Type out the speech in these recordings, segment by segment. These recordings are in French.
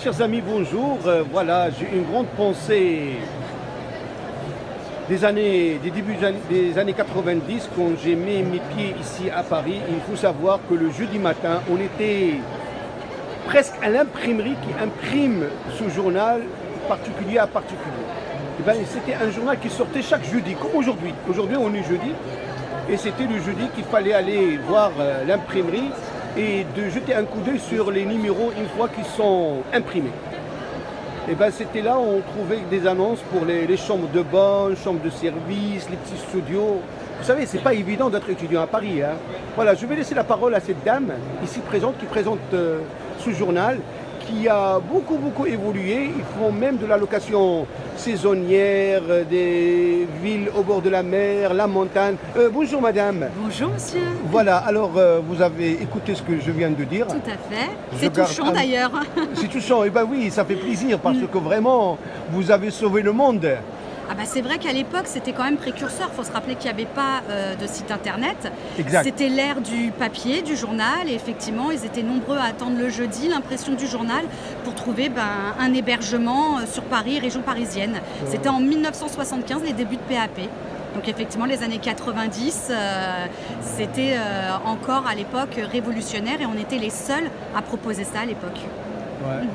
Chers amis, bonjour. Voilà, j'ai une grande pensée des débuts des années 90 quand j'ai mis mes pieds ici à Paris. Il faut savoir que le jeudi matin, on était presque à l'imprimerie qui imprime ce journal particulier à particulier. Et ben, c'était un journal qui sortait chaque jeudi, comme aujourd'hui. Aujourd'hui, on est jeudi. Et c'était le jeudi qu'il fallait aller voir l'imprimerie et de jeter un coup d'œil sur les numéros une fois qu'ils sont imprimés. Et ben c'était là où on trouvait des annonces pour les chambres de bonne, chambres de service, les petits studios. Vous savez, c'est pas évident d'être étudiant à Paris. Hein. Voilà, je vais laisser la parole à cette dame ici présente qui présente ce journal qui a beaucoup évolué. Ils font même de la location saisonnière, des villes au bord de la mer, la montagne. Bonjour madame. Bonjour monsieur. Voilà, alors vous avez écouté ce que je viens de dire. Tout à fait. C'est touchant d'ailleurs. C'est touchant, et ben oui, ça fait plaisir parce que vraiment, vous avez sauvé le monde. Ah bah c'est vrai qu'à l'époque, c'était quand même précurseur. Il faut se rappeler qu'il n'y avait pas de site internet. Exact. C'était l'ère du papier, du journal. Et effectivement, ils étaient nombreux à attendre le jeudi, l'impression du journal, pour trouver un hébergement sur Paris, région parisienne. C'était en 1975, les débuts de PAP. Donc effectivement, les années 90, c'était encore à l'époque révolutionnaire et on était les seuls à proposer ça à l'époque. Ouais.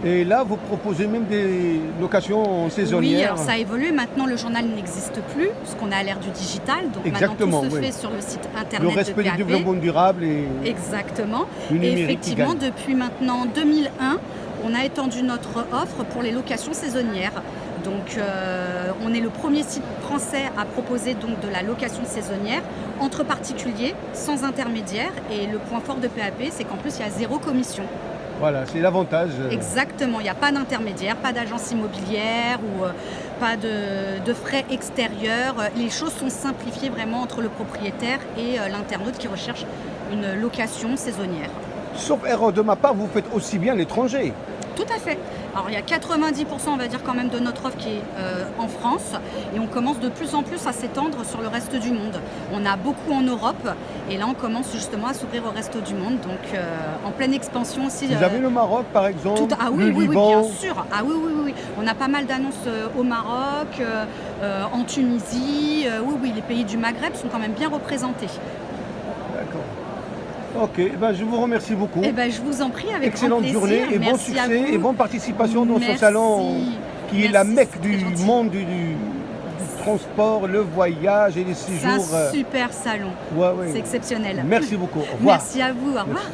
Et là, vous proposez même des locations saisonnières. Oui, alors ça a évolué. Maintenant, le journal n'existe plus, puisqu'on est à l'ère du digital. Donc exactement, maintenant, tout se oui. fait sur le site internet le respect de PAP. du développement durable et exactement. du Et numérique effectivement, qui gagne. depuis maintenant 2001, on a étendu notre offre pour les locations saisonnières. Donc, on est le premier site français à proposer donc de la location saisonnière entre particuliers, sans intermédiaire. Et le point fort de PAP, c'est qu'en plus, il y a 0 commission. Voilà, c'est l'avantage. Exactement, il n'y a pas d'intermédiaire, pas d'agence immobilière ou pas de frais extérieurs. Les choses sont simplifiées vraiment entre le propriétaire et l'internaute qui recherche une location saisonnière. Sauf erreur de ma part, vous faites aussi bien l'étranger. Tout à fait. Alors il y a 90% on va dire quand même de notre offre qui est en France et on commence de plus en plus à s'étendre sur le reste du monde. On a beaucoup en Europe et là on commence justement à s'ouvrir au reste du monde, donc en pleine expansion aussi. Vous avez le Maroc par exemple, Ah le oui, Liban. bien sûr. Ah oui. On a pas mal d'annonces au Maroc, en Tunisie. Oui, les pays du Maghreb sont quand même bien représentés. D'accord. Ok, ben, je vous remercie beaucoup. Eh ben, je vous en prie, avec excellente grand plaisir. journée et bon Merci à succès vous. et bonne participation dans ce Merci. salon qui est la Merci, mecque c'est du très gentil. monde du transport, le voyage et les C'est séjours. un super salon. Ouais. C'est exceptionnel. Merci beaucoup. Au revoir. Merci à vous. Au revoir.